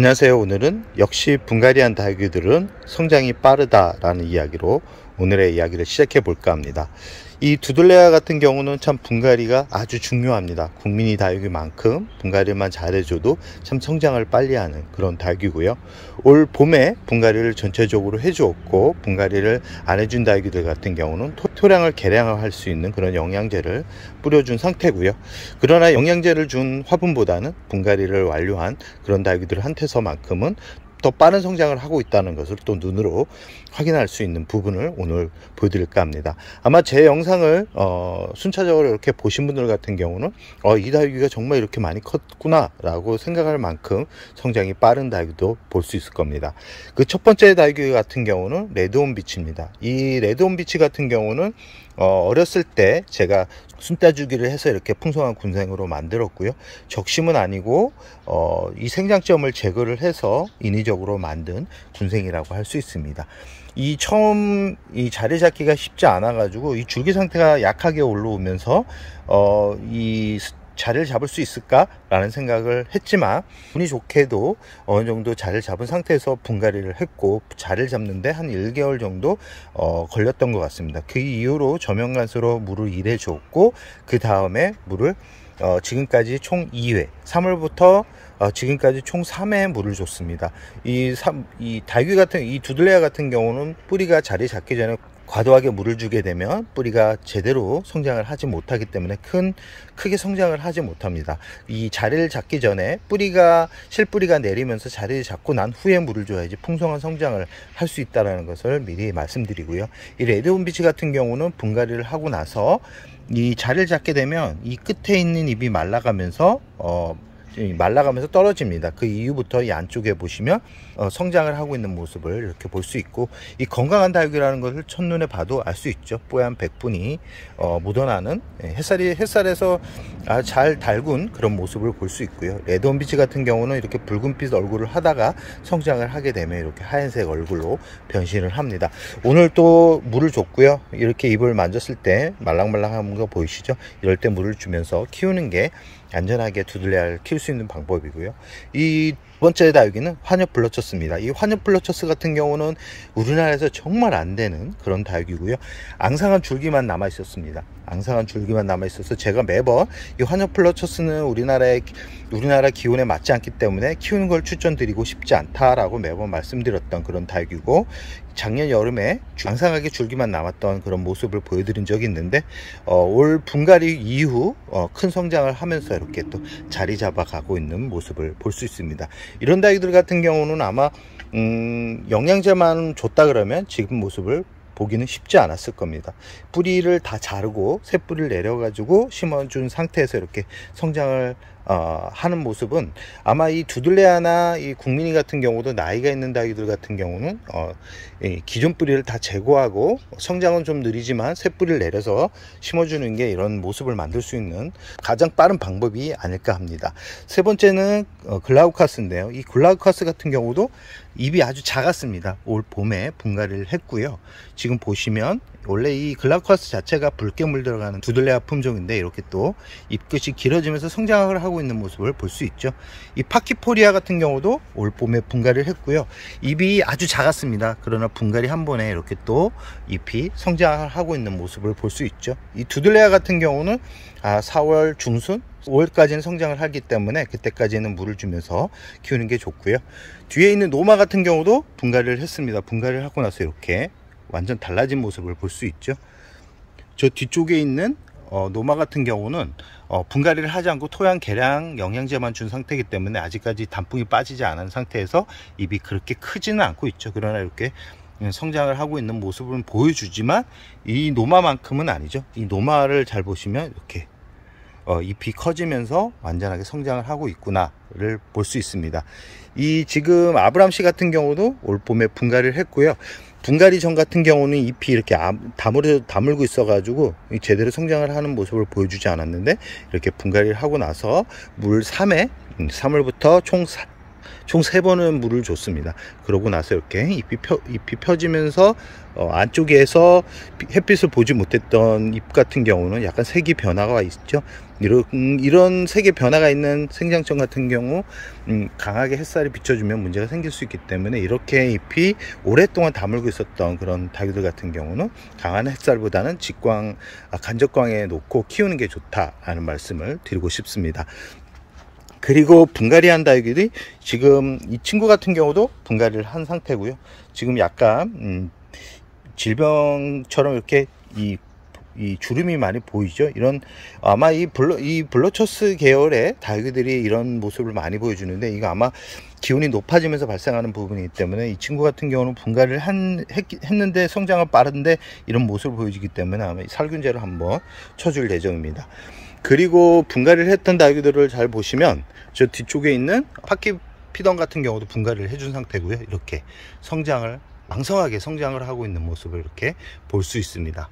안녕하세요. 오늘은 역시 분갈이한 다육이들은 성장이 빠르다라는 이야기로 오늘의 이야기를 시작해 볼까 합니다. 이 두들레아 같은 경우는 참 분갈이가 아주 중요합니다. 국민이 다육이만큼 분갈이만 잘해줘도 참 성장을 빨리 하는 그런 다육이고요. 올 봄에 분갈이를 전체적으로 해주었고 분갈이를 안 해준 다육이들 같은 경우는 토량을 개량할 수 있는 그런 영양제를 뿌려준 상태고요. 그러나 영양제를 준 화분보다는 분갈이를 완료한 그런 다육이들한테서만큼은 더 빠른 성장을 하고 있다는 것을 또 눈으로 확인할 수 있는 부분을 오늘 보여드릴까 합니다. 아마 제 영상을 순차적으로 이렇게 보신 분들 같은 경우는 이 다육이가 정말 이렇게 많이 컸구나 라고 생각할 만큼 성장이 빠른 다육이도 볼 수 있을 겁니다. 그 첫 번째 다육이 같은 경우는 레드온비치입니다. 이 레드온비치 같은 경우는 어렸을 때 제가 순따주기를 해서 이렇게 풍성한 군생으로 만들었고요. 적심은 아니고 이 생장점을 제거를 해서 인위적으로 만든 군생이라고 할 수 있습니다. 이 처음 이 자리 잡기가 쉽지 않아 가지고 이 줄기 상태가 약하게 올라오면서 이 자리를 잡을 수 있을까 라는 생각을 했지만 운이 좋게도 어느 정도 자리를 잡은 상태에서 분갈이를 했고 자리를 잡는데 한 1개월 정도 걸렸던 것 같습니다. 그 이후로 저면간수로 물을 일해 줬고 그 다음에 물을 지금까지 총 2회 3월부터 지금까지 총 3회 물을 줬습니다. 이 다육이 같은 이 두들레아 같은 경우는 뿌리가 자리 잡기 전에 과도하게 물을 주게 되면 뿌리가 제대로 성장을 하지 못하기 때문에 크게 성장을 하지 못합니다. 이 자리를 잡기 전에 실뿌리가 내리면서 자리를 잡고 난 후에 물을 줘야지 풍성한 성장을 할 수 있다는 것을 미리 말씀드리고요. 이 레드온비치 같은 경우는 분갈이를 하고 나서 이 자리를 잡게 되면 이 끝에 있는 잎이 말라가면서 떨어집니다. 그 이후부터 이 안쪽에 보시면 성장을 하고 있는 모습을 이렇게 볼 수 있고 이 건강한 다육이라는 것을 첫눈에 봐도 알 수 있죠. 뽀얀 백분이 묻어나는 햇살에서 잘 달군 그런 모습을 볼 수 있고요. 레드온비치 같은 경우는 이렇게 붉은빛 얼굴을 하다가 성장을 하게 되면 이렇게 하얀색 얼굴로 변신을 합니다. 오늘 또 물을 줬고요. 이렇게 잎을 만졌을 때 말랑말랑한 거 보이시죠? 이럴 때 물을 주면서 키우는 게 안전하게 두들레아를 키울 수 있는 방법이고요. 이 두 번째 다육이는 환엽블러처스입니다. 이 환엽블러처스 같은 경우는 우리나라에서 정말 안 되는 그런 다육이고요. 앙상한 줄기만 남아 있었습니다. 앙상한 줄기만 남아 있어서 제가 매번 이 환엽블러처스는 우리나라 기온에 맞지 않기 때문에 키우는 걸 추천드리고 싶지 않다라고 매번 말씀드렸던 그런 다육이고, 작년 여름에 앙상하게 줄기만 남았던 그런 모습을 보여드린 적이 있는데 올 분갈이 이후 큰 성장을 하면서 이렇게 또 자리 잡아가고 있는 모습을 볼 수 있습니다. 이런 다육이들 같은 경우는 아마 영양제만 줬다 그러면 지금 모습을 보기는 쉽지 않았을 겁니다. 뿌리를 다 자르고 새 뿌리를 내려가지고 심어준 상태에서 이렇게 성장을 하는 모습은 아마 이 두들레아나 이 국민이 같은 경우도 나이가 있는 다육이들 같은 경우는 기존 뿌리를 다 제거하고 성장은 좀 느리지만 새 뿌리를 내려서 심어주는 게 이런 모습을 만들 수 있는 가장 빠른 방법이 아닐까 합니다. 세 번째는 글라우카스인데요. 이 글라우카스 같은 경우도 잎이 아주 작았습니다. 올 봄에 분갈이를 했고요. 지금 보시면 원래 이 글라우카스 자체가 붉게 물들어가는 두들레아 품종인데 이렇게 또 잎끝이 길어지면서 성장을 하고 있는 모습을 볼 수 있죠. 이 파키포리아 같은 경우도 올 봄에 분갈이를 했고요. 잎이 아주 작았습니다. 그러나 분갈이 한 번에 이렇게 또 잎이 성장을 하고 있는 모습을 볼 수 있죠. 이 두들레아 같은 경우는 4월 중순 5월까지는 성장을 하기 때문에 그때까지는 물을 주면서 키우는 게 좋고요. 뒤에 있는 노마 같은 경우도 분갈이를 했습니다. 분갈이를 하고 나서 이렇게 완전 달라진 모습을 볼 수 있죠. 저 뒤쪽에 있는 노마 같은 경우는 분갈이를 하지 않고 토양 개량 영양제만 준 상태이기 때문에 아직까지 단풍이 빠지지 않은 상태에서 잎이 그렇게 크지는 않고 있죠. 그러나 이렇게 성장을 하고 있는 모습은 보여주지만 이 노마만큼은 아니죠. 이 노마를 잘 보시면 이렇게 잎이 커지면서 완전하게 성장을 하고 있구나를 볼 수 있습니다. 이 지금 아브람씨 같은 경우도 올 봄에 분갈이를 했고요. 분갈이 전 같은 경우는 잎이 이렇게 다물고 있어 가지고 제대로 성장을 하는 모습을 보여주지 않았는데 이렇게 분갈이를 하고 나서 물 3회 3월부터 총 총 3번은 물을 줬습니다. 그러고 나서 이렇게 잎이 펴지면서 안쪽에서 햇빛을 보지 못했던 잎 같은 경우는 약간 색이 변화가 있죠. 이런 색의 변화가 있는 생장점 같은 경우 강하게 햇살이 비춰주면 문제가 생길 수 있기 때문에 이렇게 잎이 오랫동안 다물고 있었던 그런 다육들 같은 경우는 강한 햇살보다는 간접광에 놓고 키우는 게 좋다라는 말씀을 드리고 싶습니다. 그리고 분갈이한 다육이들이 지금 이 친구 같은 경우도 분갈이를 한 상태고요. 지금 약간 질병처럼 이렇게 이 주름이 많이 보이죠. 이런 아마 이 블러처스 계열의 다육이들이 이런 모습을 많이 보여주는데, 이거 아마 기온이 높아지면서 발생하는 부분이기 때문에 이 친구 같은 경우는 분갈이를 했는데 성장은 빠른데 이런 모습을 보여주기 때문에 아마 살균제를 한번 쳐줄 예정입니다. 그리고 분갈이를 했던 다육이들을 잘 보시면 저 뒤쪽에 있는 파키피던 같은 경우도 분갈이를 해준 상태고요. 이렇게 왕성하게 성장을 하고 있는 모습을 이렇게 볼 수 있습니다.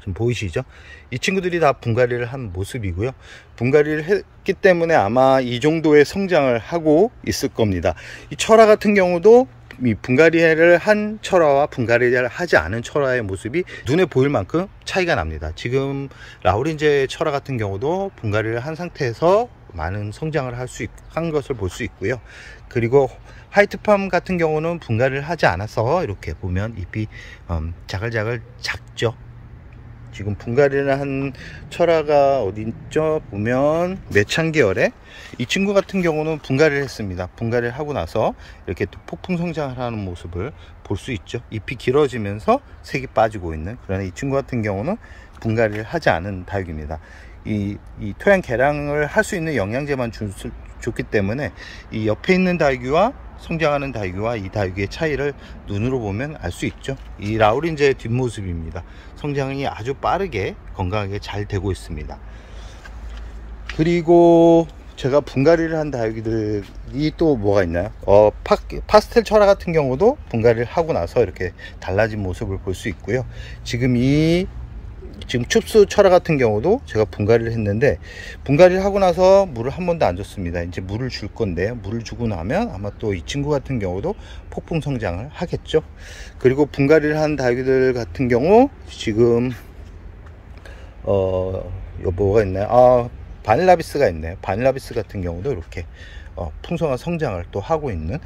좀 보이시죠? 이 친구들이 다 분갈이를 한 모습이고요. 분갈이를 했기 때문에 아마 이 정도의 성장을 하고 있을 겁니다. 이 철화 같은 경우도 이 분갈이를 한 철화와 분갈이를 하지 않은 철화의 모습이 눈에 보일 만큼 차이가 납니다. 지금 라우린제 철화 같은 경우도 분갈이를 한 상태에서 많은 성장을 한 것을 볼 수 있고요. 그리고 화이트팜 같은 경우는 분갈이를 하지 않아서 이렇게 보면 잎이 자글자글 작죠. 지금 분갈이를 한 철화가 어디 있죠? 보면 매창 계열에 이 친구 같은 경우는 분갈이를 했습니다. 분갈이를 하고 나서 이렇게 또 폭풍 성장을 하는 모습을 볼 수 있죠. 잎이 길어지면서 색이 빠지고 있는, 그러나 이 친구 같은 경우는 분갈이를 하지 않은 다육입니다. 이 토양 개량을 할 수 있는 영양제만 줬기 때문에 이 옆에 있는 다육이와 성장하는 다육이와 이 다육이의 차이를 눈으로 보면 알 수 있죠. 이 라우린제의 뒷모습입니다. 성장이 아주 빠르게 건강하게 잘 되고 있습니다. 그리고 제가 분갈이를 한 다육이들이 또 뭐가 있나요? 파스텔 철화 같은 경우도 분갈이를 하고 나서 이렇게 달라진 모습을 볼 수 있고요. 지금 춥수 철화 같은 경우도 제가 분갈이를 했는데, 분갈이를 하고 나서 물을 한 번도 안 줬습니다. 이제 물을 줄 건데, 물을 주고 나면 아마 또 이 친구 같은 경우도 폭풍 성장을 하겠죠. 그리고 분갈이를 한 다육이들 같은 경우 지금 뭐가 있나요? 바닐라비스가 있네요. 바닐라비스 같은 경우도 이렇게 풍성한 성장을 또 하고 있는,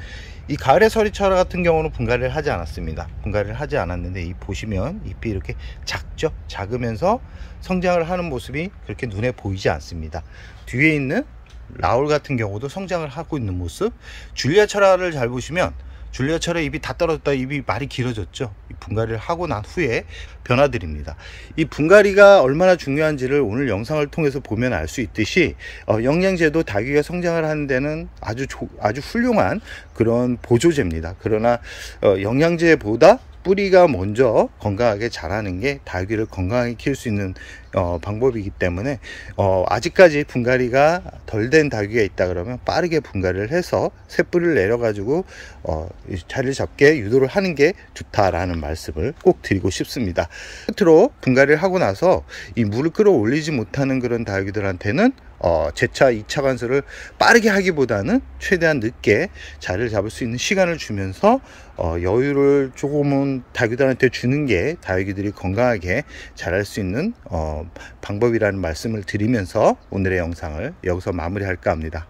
이 가을의 서리철화 같은 경우는 분갈이를 하지 않았습니다. 분갈이를 하지 않았는데 보시면 잎이 이렇게 작죠. 작으면서 성장을 하는 모습이 그렇게 눈에 보이지 않습니다. 뒤에 있는 라울 같은 경우도 성장을 하고 있는 모습. 줄리아 철화를 잘 보시면 줄리아 철화 잎이 다 떨어졌다, 잎이 많이 길어졌죠. 이 분갈이를 하고 난 후에 변화들입니다. 이 분갈이가 얼마나 중요한지를 오늘 영상을 통해서 보면 알 수 있듯이 영양제도 다육이가 성장을 하는 데는 아주 훌륭한 그런 보조제입니다. 그러나 영양제보다 뿌리가 먼저 건강하게 자라는 게 다육이를 건강하게 키울 수 있는 방법이기 때문에 아직까지 분갈이가 덜 된 다육이가 있다 그러면 빠르게 분갈이를 해서 새 뿌리를 내려 가지고 자리를 잡게 유도를 하는 게 좋다라는 말씀을 꼭 드리고 싶습니다. 끝으로 분갈이를 하고 나서 이 물을 끌어올리지 못하는 그런 다육이들한테는 제차 2차 관수를 빠르게 하기보다는 최대한 늦게 자리를 잡을 수 있는 시간을 주면서 여유를 조금은 다육이들한테 주는 게 다육이들이 건강하게 자랄 수 있는 방법이라는 말씀을 드리면서 오늘의 영상을 여기서 마무리할까 합니다.